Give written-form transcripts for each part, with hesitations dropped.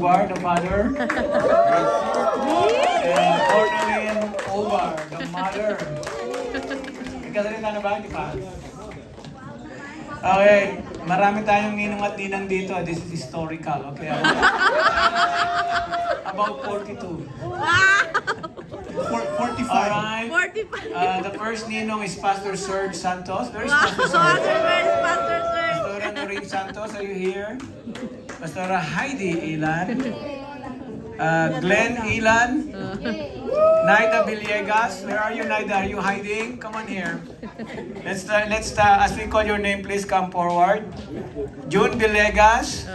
Ovar, the mother. And Corneline Ovar, the mother. Nagkasalita na ba? Di pa? Okay, marami tayong ninong at ninang dito. This is historical, okay? About 42. Wow! 45. Alright. 45. The first ninong is Pastor Serge Santos. Where is Wow! Pastor Serge? Pastor Sir. Pastora Noreen Santos, are you here? Pastora Heidi Ilan. Glenn Ilan. Naida Villegas. Where are you, Naida? Are you hiding? Come on here. Let's as we call your name, please come forward. June Villegas.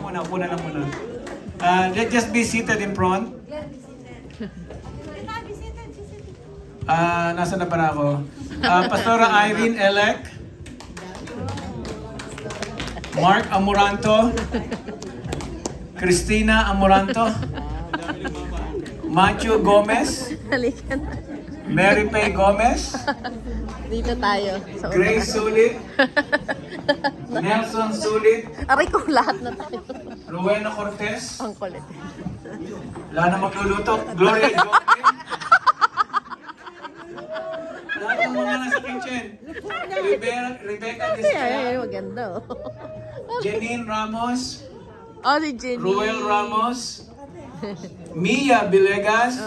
Una lang muna. Let's just be seated in front. Nasa na para ako? Pastora Irene Elec. Mark Amoranto. Christina Amoranto. Matthew Gomez. Halika na. Mary Pay Gomez. Dito tayo. Sa Grace Sulit. Nelson Sulit. Aray ko, lahat na tayo. Rowena Cortez. Ang kulit. Wala na magluluto. Gloria Joaquin. Lahat ng mga nasa kitchen. Rebecca Ay, Disca. maganda oh. Janine Ramos. Oh, si Jenny. Ruel Ramos. Mia Villegas.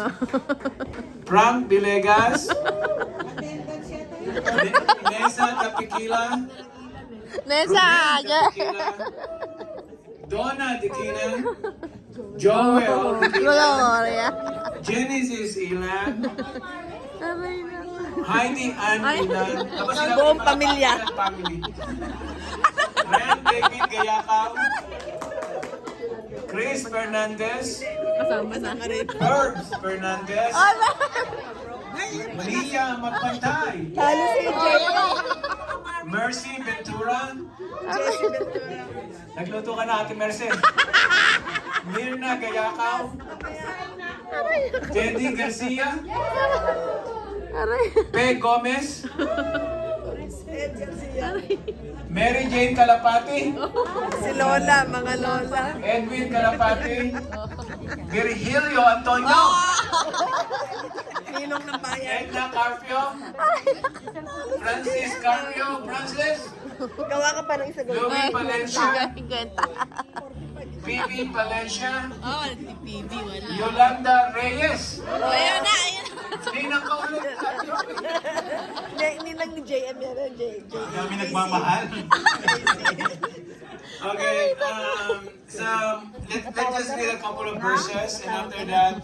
Frank Villegas. Nessa Tapikila. Nessa, Tapikila. Donna Tequila. Joel Tequila. Gloria. Genesis Ilan. Aray na. Heidi Ann Ay. Ilan. Tapos Ang sila- buong pamilya. Family. Ren David Gayakaw. Chris Fernandez. Kasama na ka rin. Herbs Fernandez. Ala! Mia Magpantay. Talo si Jenny. Mercy Ventura. Nagluto ka na, Ate Mercy. Mirna Gayakaw. Teddy Garcia. Aray. Pe Gomez. Mary Jane Calapati. Si Lola, mga Lola. Edwin Calapati. Virgilio Antonio. Ninong ng bayan. Edna Carpio. Francis Carpio. Francis. Gawa ka pa ng isa Louie Valencia. Ganta. Phoebe Valencia. Oh, si PB, wala. Yolanda Reyes. Oh, ayun na, ayun na. Ninang ka ulit. Hindi lang ni JM yan, Kami nagmamahal. Okay, so let's just read a couple of verses and after that,